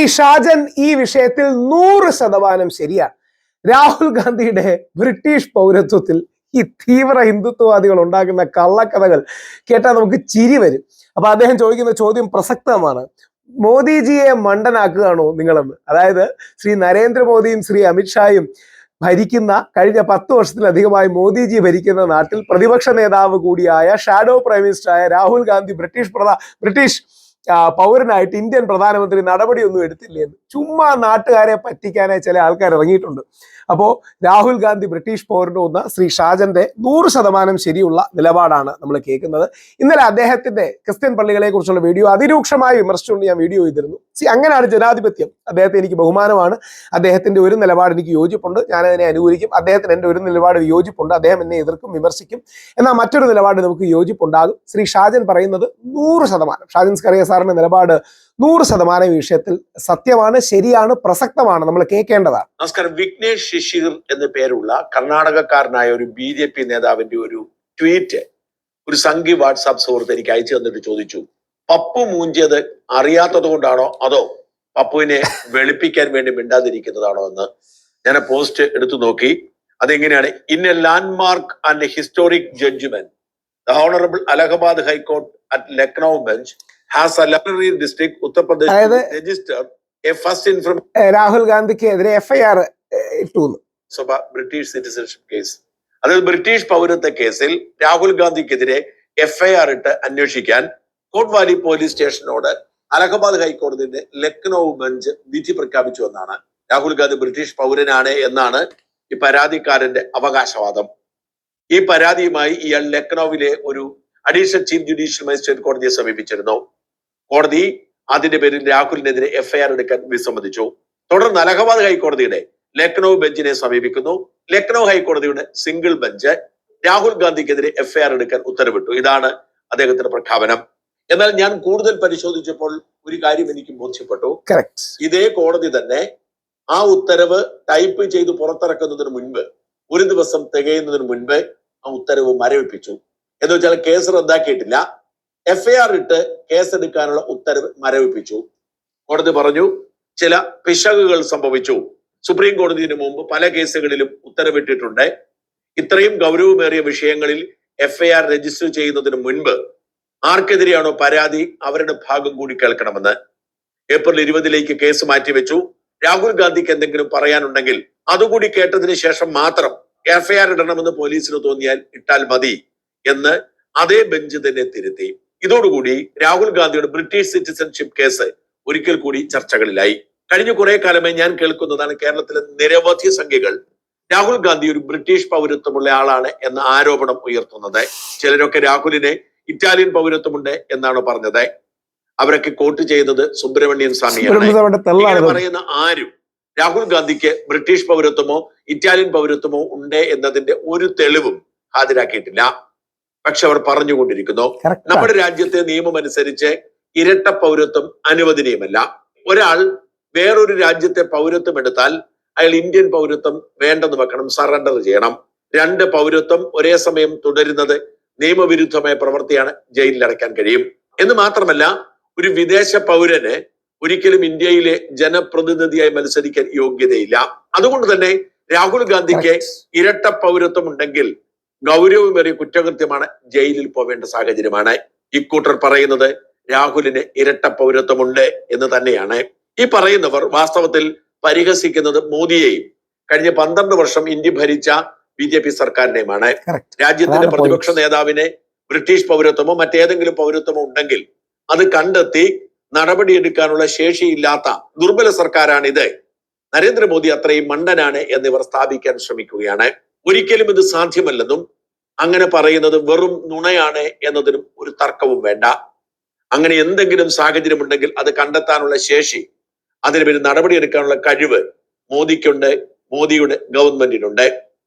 ഈ ഷാജൻ ഈ വിഷയത്തിൽ 100% ശരിയാണ്. രാഹുൽ ഗാന്ധിയുടെ ബ്രിട്ടീഷ് പൗരത്വത്തിൽ ഈ തീവ്ര ഹിന്ദുത്വവാദികൾ ഉണ്ടാക്കുന്ന കള്ളക്കഥകൾ കേട്ടാൽ നമുക്ക് ചിരി വരും. അപ്പൊ അദ്ദേഹം ചോദിക്കുന്ന ചോദ്യം പ്രസക്തമാണ്. മോദിജിയെ മണ്ടനാക്കുകയാണോ നിങ്ങളെന്ന്? അതായത് ശ്രീ നരേന്ദ്രമോദിയും ശ്രീ അമിത്ഷായും ഭരിക്കുന്ന കഴിഞ്ഞ 10 വർഷത്തിലധികമായി മോദിജി ഭരിക്കുന്ന നാട്ടിൽ പ്രതിപക്ഷ നേതാവ് കൂടിയായ ഷാഡോ പ്രൈം മിനിസ്റ്ററായ രാഹുൽ ഗാന്ധി ബ്രിട്ടീഷ് പൗരനായിട്ട് ഇന്ത്യൻ പ്രധാനമന്ത്രി നടപടിയൊന്നും എടുത്തില്ലെന്ന് ചുമ്മാ നാട്ടുകാരെ പറ്റിക്കാനായി ചില ആൾക്കാർ ഇറങ്ങിയിട്ടുണ്ട്. അപ്പോൾ രാഹുൽ ഗാന്ധി ബ്രിട്ടീഷ് പൗരനൊന്ന ശ്രീ ഷാജന്റെ 100% ശരിയുള്ള നിലപാടാണ് നമ്മൾ കേൾക്കുന്നത്. ഇന്നലെ അദ്ദേഹത്തിന്റെ ക്രിസ്ത്യൻ പള്ളികളെ കുറിച്ചുള്ള വീഡിയോ അതിരൂക്ഷമായി വിമർശിച്ചുകൊണ്ട് ഞാൻ വീഡിയോ ചെയ്തിരുന്നു. അങ്ങനെയാണ് ജനാധിപത്യം. അദ്ദേഹത്തെ എനിക്ക് ബഹുമാനമാണ്. അദ്ദേഹത്തിന്റെ ഒരു നിലപാട് എനിക്ക് യോജിപ്പുണ്ട്, ഞാനതിനെ അനുകൂലിക്കും. അദ്ദേഹത്തിന് എൻ്റെ ഒരു നിലപാട് യോജിപ്പുണ്ട്, അദ്ദേഹം എന്നെ എതിർക്കും, വിമർശിക്കും. എന്നാൽ മറ്റൊരു നിലപാട് നമുക്ക് യോജിപ്പുണ്ടാകും. ശ്രീ ഷാജൻ പറയുന്നത് 100%, ഷാജൻ സ്കറിയ സാറിന്റെ നിലപാട് 100% ഈ വിഷയത്തിൽ സത്യമാണ്, ശരിയാണ്, പ്രസക്തമാണ്, നമ്മൾ കേൾക്കേണ്ടതാണ്. നമസ്കാരം. വിഘ്നേഷ് ശിശിർ എന്ന് പേരുള്ള കർണാടകക്കാരനായ ഒരു BJP നേതാവിന്റെ ഒരു ട്വീറ്റ് ഒരു സംഘി വാട്സാപ്പ് സുഹൃത്ത് എനിക്ക് അയച്ചു തന്നിട്ട് ചോദിച്ചു, പപ്പു മൂഞ്ചിയത് അറിയാത്തത് കൊണ്ടാണോ അതോ പപ്പുവിനെ വെളുപ്പിക്കാൻ വേണ്ടി മിണ്ടാതിരിക്കുന്നതാണോ എന്ന്. ഞാൻ പോസ്റ്റ് എടുത്തു നോക്കി. അതെങ്ങനെയാണ്? In a landmark and historic judgment the honourable Allahabad high court at Lucknow bench has a Lucknow district Uttar Pradesh registered a first information Rahul ഗാന്ധിക്ക് എതിരെ FIR ഇട്ടു. ബ്രിട്ടീഷ് സിറ്റിസൺഷിപ്പ് കേസ്, അതായത് ബ്രിട്ടീഷ് പൗരത്വ കേസിൽ രാഹുൽ ഗാന്ധിക്കെതിരെ FIR ഇട്ട് അന്വേഷിക്കാൻ കോട്ട്വാലി പോലീസ് സ്റ്റേഷനോട് അലഹബാദ് ഹൈക്കോടതിയുടെ ലക്നൌ ബെഞ്ച് വിധി പ്രഖ്യാപിച്ചു എന്നാണ്. രാഹുൽ ഗാന്ധി ബ്രിട്ടീഷ് പൗരനാണ് എന്നാണ് ഈ പരാതിക്കാരന്റെ അവകാശവാദം. ഈ പരാതിയുമായി ഇയാൾ ലക്നൌവിലെ ഒരു അഡീഷണൽ ചീഫ് ജുഡീഷ്യൽ മജിസ്ട്രേറ്റ് കോടതിയെ സമീപിച്ചിരുന്നു. കോടതി അതിന്റെ പേരിൽ രാഹുലിനെതിരെ FIR എടുക്കാൻ വിസമ്മതിച്ചു. തുടർന്ന് അലഹബാദ് ഹൈക്കോടതിയുടെ ലക്നൌ ബെഞ്ചിനെ സമീപിക്കുന്നു. ലക്നൌ ഹൈക്കോടതിയുടെ സിംഗിൾ ബെഞ്ച് രാഹുൽ ഗാന്ധിക്കെതിരെ FIR എടുക്കാൻ ഉത്തരവിട്ടു. ഇതാണ് അദ്ദേഹത്തിന്റെ പ്രഖ്യാപനം. എന്നാൽ ഞാൻ കൂടുതൽ പരിശോധിച്ചപ്പോൾ ഒരു കാര്യം എനിക്ക് ബോധ്യപ്പെട്ടു. ഇതേ കോടതി തന്നെ ആ ഉത്തരവ് ടൈപ്പ് ചെയ്ത് പുറത്തിറക്കുന്നതിന് മുൻപ്, ഒരു ദിവസം തികയുന്നതിന് മുൻപ് ആ ഉത്തരവ് മരവിപ്പിച്ചു. എന്ന് വെച്ചാൽ കേസ് റദ്ദാക്കിയിട്ടില്ല, FIR ഇട്ട് കേസെടുക്കാനുള്ള ഉത്തരവ് മരവിപ്പിച്ചു. കോടതി പറഞ്ഞു ചില പിശകുകൾ സംഭവിച്ചു. സുപ്രീം കോടതിന് മുമ്പ് പല കേസുകളിലും ഉത്തരവിട്ടിട്ടുണ്ട്. ഇത്രയും ഗൗരവമേറിയ വിഷയങ്ങളിൽ FIR രജിസ്റ്റർ ചെയ്യുന്നതിന് മുൻപ് ആർക്കെതിരെയാണോ പരാതി അവരുടെ ഭാഗം കൂടി കേൾക്കണമെന്ന്. ഏപ്രിൽ 20 കേസ് മാറ്റിവെച്ചു. രാഹുൽ ഗാന്ധിക്ക് എന്തെങ്കിലും പറയാനുണ്ടെങ്കിൽ അതുകൂടി കേട്ടതിന് ശേഷം മാത്രം FIR ഇടണമെന്ന് പോലീസിന് തോന്നിയാൽ ഇട്ടാൽ മതി എന്ന് അതേ ബെഞ്ച് തന്നെ തിരുത്തി. ഇതോടുകൂടി രാഹുൽ ഗാന്ധിയുടെ ബ്രിട്ടീഷ് സിറ്റിസൺഷിപ്പ് കേസ് ഒരിക്കൽ കൂടി ചർച്ചകളിലായി. കഴിഞ്ഞ കുറെ കാലമായി ഞാൻ കേൾക്കുന്നതാണ് കേരളത്തിലെ നിരവധി സംഖ്യകൾ രാഹുൽ ഗാന്ധി ഒരു ബ്രിട്ടീഷ് പൗരത്വമുള്ള ആളാണ് എന്ന ആരോപണം ഉയർത്തുന്നത്. ചിലരൊക്കെ രാഹുലിന് ഇറ്റാലിയൻ പൗരത്വമുണ്ട് എന്നാണ് പറഞ്ഞത്. അവരൊക്കെ കോട്ട് ചെയ്യുന്നത് സുബ്രഹ്മണ്യൻ സ്വാമിയാണ്. ഇങ്ങനെ പറയുന്ന ആരും രാഹുൽ ഗാന്ധിക്ക് ബ്രിട്ടീഷ് പൗരത്വമോ ഇറ്റാലിയൻ പൗരത്വമോ ഉണ്ട് എന്നതിന്റെ ഒരു തെളിവും ഹാജരാക്കിയിട്ടില്ല. പക്ഷെ അവർ പറഞ്ഞുകൊണ്ടിരിക്കുന്നു. നമ്മുടെ രാജ്യത്തെ നിയമം അനുസരിച്ച് ഇരട്ട പൗരത്വം അനുവദനീയമല്ല. ഒരാൾ വേറൊരു രാജ്യത്തെ പൗരത്വം എടുത്താൽ അയാൾ ഇന്ത്യൻ പൗരത്വം വേണ്ടെന്ന് വെക്കണം, സറണ്ടർ ചെയ്യണം. 2 പൗരത്വം ഒരേ സമയം തുടരുന്നത് നിയമവിരുദ്ധമായ പ്രവൃത്തിയാണ്, ജയിലിൽ അടയ്ക്കാൻ കഴിയും. എന്ന് മാത്രമല്ല, ഒരു വിദേശ പൗരന് ഒരിക്കലും ഇന്ത്യയിലെ ജനപ്രതിനിധിയായി മത്സരിക്കാൻ യോഗ്യതയില്ല. അതുകൊണ്ട് തന്നെ രാഹുൽ ഗാന്ധിക്ക് ഇരട്ട പൗരത്വം ഉണ്ടെങ്കിൽ ഗൗരവമേറിയ കുറ്റകൃത്യമാണ്, ജയിലിൽ പോവേണ്ട സാഹചര്യമാണ്. ഇക്കൂട്ടർ പറയുന്നത് രാഹുലിന് ഇരട്ട പൗരത്വമുണ്ട് എന്ന് തന്നെയാണ്. ഈ പറയുന്നവർ വാസ്തവത്തിൽ പരിഹസിക്കുന്നത് മോദിയെയും കഴിഞ്ഞ 12 വർഷം ഇന്ത്യ ഭരിച്ച BJP സർക്കാരിനെയുമാണ്. രാജ്യത്തിന്റെ പ്രതിപക്ഷ നേതാവിന് ബ്രിട്ടീഷ് പൗരത്വമോ മറ്റേതെങ്കിലും പൗരത്വമോ ഉണ്ടെങ്കിൽ അത് കണ്ടെത്തി നടപടിയെടുക്കാനുള്ള ശേഷിയില്ലാത്ത ദുർബല സർക്കാരാണിത്, നരേന്ദ്രമോദി അത്രയും മണ്ടനാണ് എന്നിവർ സ്ഥാപിക്കാൻ ശ്രമിക്കുകയാണ്. ഒരിക്കലും ഇത് സാധ്യമല്ലെന്നും അങ്ങനെ പറയുന്നത് വെറും നുണയാണ് എന്നതിനും ഒരു തർക്കവും വേണ്ട. അങ്ങനെ എന്തെങ്കിലും സാഹചര്യം ഉണ്ടെങ്കിൽ അത് കണ്ടെത്താനുള്ള ശേഷി, അതിന് പേര് നടപടിയെടുക്കാനുള്ള കഴിവ് മോദിക്കുണ്ട്, മോദിയുടെ ഗവൺമെന്റിനുണ്ട്.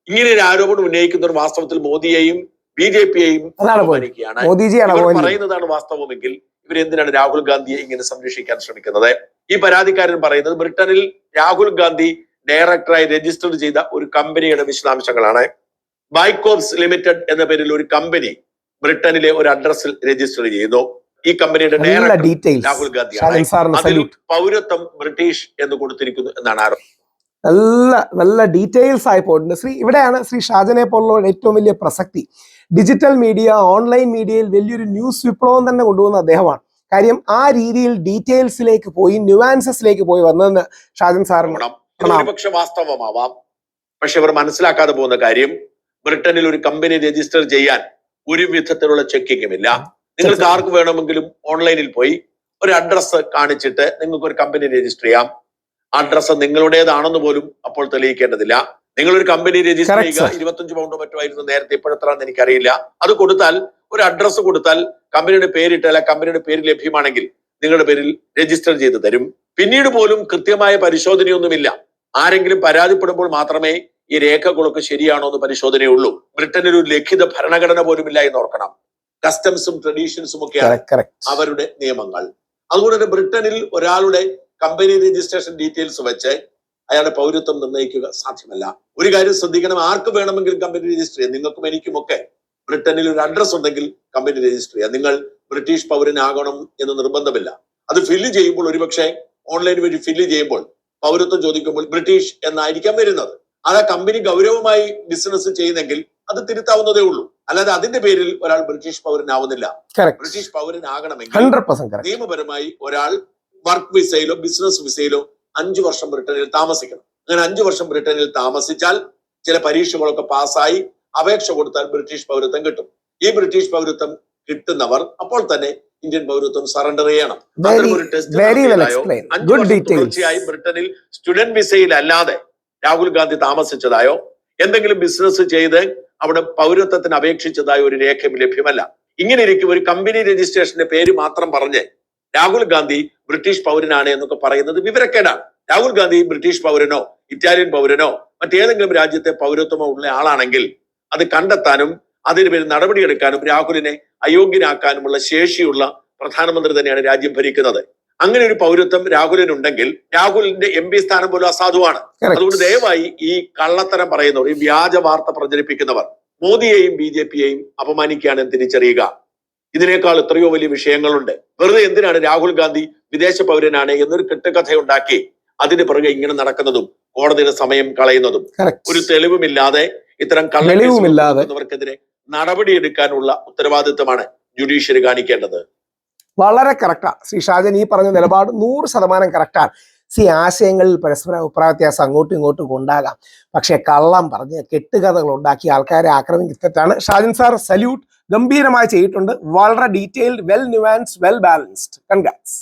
ഇങ്ങനെ ഒരു ആരോപണം ഉന്നയിക്കുന്നവർ വാസ്തവത്തിൽ മോദിയെയും BJPയെയും അപമാനിക്കുകയാണ്. പറയുന്നതാണ് വാസ്തവമെങ്കിൽ ഇവരെന്തിനാണ് രാഹുൽ ഗാന്ധിയെ ഇങ്ങനെ സംരക്ഷിക്കാൻ ശ്രമിക്കുന്നത്? ഈ പരാതിക്കാരൻ പറയുന്നത് ബ്രിട്ടനിൽ രാഹുൽ ഗാന്ധി ഡയറക്ടറായി രജിസ്റ്റർ ചെയ്ത ഒരു കമ്പനിയുടെ വിശദാംശങ്ങളാണ്. ബൈക്കോപ്സ് ലിമിറ്റഡ് എന്ന പേരിൽ ഒരു കമ്പനി ബ്രിട്ടനിലെ ഒരു അഡ്രസ്സിൽ രജിസ്റ്റർ ചെയ്തു. ഈ കമ്പനിയുടെ നല്ല ഡയറക്ടർ ഡീറ്റെയിൽസ് രാഹുൽ ഗാന്ധിയാണ്. ഷാജൻ സാറിന് അതിൽ സല്യൂട്ട്. പൗരത്വം ബ്രിട്ടീഷ് എന്ന് കൊടുത്തിരിക്കുന്നു എന്നാണ് ആരോപണം. നല്ല ഡീറ്റെയിൽസ് ആയി പോയിട്ടുണ്ട്. ഇവിടെയാണ് ശ്രീ ഷാജനെ പോലുള്ള ഏറ്റവും വലിയ പ്രസക്തി. ഡിജിറ്റൽ മീഡിയ, ഓൺലൈൻ മീഡിയയിൽ വലിയൊരു ന്യൂസ് വിപ്ലവം തന്നെ കൊണ്ടുവന്ന അദ്ദേഹമാണ്. കാര്യം ആ രീതിയിൽ ഡീറ്റെയിൽസിലേക്ക് പോയി, ന്യൂവാൻസസിലേക്ക് പോയി വന്നതെന്ന് ഷാജൻ സാറിന് ഒരുപക്ഷെ വാസ്തവമാവാം. പക്ഷെ അവർ മനസ്സിലാക്കാതെ പോകുന്ന കാര്യം, ബ്രിട്ടനിൽ ഒരു കമ്പനി രജിസ്റ്റർ ചെയ്യാൻ ഒരു വിധത്തിലുള്ള ചെക്കിങ്ങും ഇല്ല. നിങ്ങൾക്ക് ആർക്ക് വേണമെങ്കിലും ഓൺലൈനിൽ പോയി ഒരു അഡ്രസ്സ് കാണിച്ചിട്ട് നിങ്ങൾക്ക് ഒരു കമ്പനി രജിസ്റ്റർ ചെയ്യാം. അഡ്രസ്സ് നിങ്ങളുടേതാണെന്ന് പോലും അപ്പോൾ തെളിയിക്കേണ്ടതില്ല. നിങ്ങളൊരു കമ്പനി രജിസ്റ്റർ ചെയ്യുക, 25 പൗണ്ടോ മറ്റോ ആയിരുന്നു നേരത്തെ, ഇപ്പോഴെത്രാന്ന് എനിക്കറിയില്ല. അത് കൊടുത്താൽ, ഒരു അഡ്രസ്സ് കൊടുത്താൽ, കമ്പനിയുടെ പേരിട്ടാൽ ആ കമ്പനിയുടെ പേര് ലഭ്യമാണെങ്കിൽ നിങ്ങളുടെ പേരിൽ രജിസ്റ്റർ ചെയ്ത് തരും. പിന്നീട് പോലും കൃത്യമായ പരിശോധനയൊന്നുമില്ല. ആരെങ്കിലും പരാതിപ്പെടുമ്പോൾ മാത്രമേ ഈ രേഖകളൊക്കെ ശരിയാണോ എന്ന് പരിശോധനയുള്ളൂ. ബ്രിട്ടനിൽ ഒരു ലിഖിത ഭരണഘടന പോലും ഇല്ല എന്ന് ഓർക്കണം. കസ്റ്റംസും ട്രഡീഷൻസും ഒക്കെയാണ് അവരുടെ നിയമങ്ങൾ. അതുകൊണ്ട് തന്നെ ബ്രിട്ടനിൽ ഒരാളുടെ കമ്പനി രജിസ്ട്രേഷൻ ഡീറ്റെയിൽസ് വെച്ച് അയാളുടെ പൗരത്വം നിർണ്ണയിക്കുക സാധ്യമല്ല. ഒരു കാര്യം ശ്രദ്ധിക്കണം, ആർക്ക് വേണമെങ്കിലും കമ്പനി രജിസ്റ്റർ ചെയ്യാം. നിങ്ങൾക്കും എനിക്കുമൊക്കെ ബ്രിട്ടനിൽ ഒരു അഡ്രസ് ഉണ്ടെങ്കിൽ കമ്പനി രജിസ്റ്റർ ചെയ്യാം. നിങ്ങൾ ബ്രിട്ടീഷ് പൗരനാകണം എന്ന് നിർബന്ധമില്ല. അത് ഫില്ല് ചെയ്യുമ്പോൾ, ഒരുപക്ഷെ ഓൺലൈൻ വഴി ഫില്ല് ചെയ്യുമ്പോൾ പൗരത്വം ചോദിക്കുമ്പോൾ ബ്രിട്ടീഷ് എന്നായിരിക്കാം വരുന്നത്. അത് ആ കമ്പനി ഗൗരവമായി ബിസിനസ് ചെയ്യുന്നെങ്കിൽ അത് തിരുത്താവുന്നതേ ഉള്ളൂ. അല്ലാതെ അതിന്റെ പേരിൽ ഒരാൾ ബ്രിട്ടീഷ് പൗരനാവുന്നില്ല. ബ്രിട്ടീഷ് പൗരനാകണമെങ്കിൽ നിയമപരമായി ഒരാൾ വർക്ക് വിസയിലോ ബിസിനസ് വിസയിലോ 5 വർഷം ബ്രിട്ടനിൽ താമസിക്കണം. അങ്ങനെ 5 വർഷം ബ്രിട്ടനിൽ താമസിച്ചാൽ, ചില പരീക്ഷകളൊക്കെ പാസ്സായി അപേക്ഷ കൊടുത്താൽ ബ്രിട്ടീഷ് പൗരത്വം കിട്ടും. ഈ ബ്രിട്ടീഷ് പൗരത്വം കിട്ടുന്നവർ അപ്പോൾ തന്നെ ഇന്ത്യൻ പൗരത്വം സറണ്ടർ ചെയ്യണം. അത്തരമൊരു ടെസ്റ്റ് നടത്തിയതായോ, 5 വർഷം തുടർച്ചയായി ബ്രിട്ടനിൽ സ്റ്റുഡന്റ് വിസയിൽ അല്ലാതെ രാഹുൽ ഗാന്ധി താമസിച്ചതായോ, എന്തെങ്കിലും ബിസിനസ് ചെയ്ത് അവിടെ പൗരത്വത്തിന് അപേക്ഷിച്ചതായോ ഒരു രേഖയും ലഭ്യമല്ല. ഇങ്ങനെ ഇരിക്കും ഒരു കമ്പനി രജിസ്ട്രേഷന്റെ പേര് മാത്രം പറഞ്ഞ് രാഹുൽ ഗാന്ധി ബ്രിട്ടീഷ് പൗരനാണ് എന്നൊക്കെ പറയുന്നത് വിവരക്കേടാണ്. രാഹുൽ ഗാന്ധി ബ്രിട്ടീഷ് പൗരനോ ഇറ്റാലിയൻ പൗരനോ മറ്റേതെങ്കിലും രാജ്യത്തെ പൗരത്വമോ ഉള്ള ആളാണെങ്കിൽ അത് കണ്ടെത്താനും അതിന് പേര് നടപടിയെടുക്കാനും രാഹുലിനെ അയോഗ്യനാക്കാനുമുള്ള ശേഷിയുള്ള പ്രധാനമന്ത്രി തന്നെയാണ് രാജ്യം ഭരിക്കുന്നത്. അങ്ങനെ ഒരു പൗരത്വം രാഹുലിനുണ്ടെങ്കിൽ രാഹുലിന്റെ MP സ്ഥാനം പോലും അസാധുവാണ്. അതുകൊണ്ട് ദയവായി ഈ കള്ളത്തരം പറയുന്നവർ, ഈ വ്യാജ വാർത്ത പ്രചരിപ്പിക്കുന്നവർ മോദിയെയും BJPയെയും അപമാനിക്കുകയാണെന്ന് തിരിച്ചറിയുക. ഇതിനേക്കാൾ എത്രയോ വലിയ വിഷയങ്ങളുണ്ട്. വെറുതെ എന്തിനാണ് രാഹുൽ ഗാന്ധി വിദേശ പൗരനാണ് എന്നൊരു കെട്ടുകഥയുണ്ടാക്കി അതിന് പുറകെ ഇങ്ങനെ നടക്കുന്നതും കോടതിയുടെ സമയം കളയുന്നതും? ഒരു തെളിവുമില്ലാതെ ഇത്തരം കള്ളവർക്കെതിരെ നടപടിയെടുക്കാനുള്ള ഉത്തരവാദിത്തമാണ് ജുഡീഷ്യറി കാണിക്കേണ്ടത്. വളരെ കറക്റ്റാ ശ്രീ ഷാജൻ ഈ പറഞ്ഞ നിലപാട് 100% കറക്റ്റാണ്. ആശയങ്ങളിൽ പരസ്പര അഭിപ്രായ വ്യത്യാസം അങ്ങോട്ടും ഇങ്ങോട്ടും ഉണ്ടാകാം. പക്ഷെ കള്ളം പറഞ്ഞ് കെട്ടുകഥകൾ ഉണ്ടാക്കി ആൾക്കാരെ ആക്രമിക്കുന്ന തെറ്റാണ്. ഷാജൻ സാർ സല്യൂട്ട്, ഗംഭീരമായി ചെയ്തിട്ടുണ്ട്. വളരെ detailed, well nuanced, well balanced. Congrats.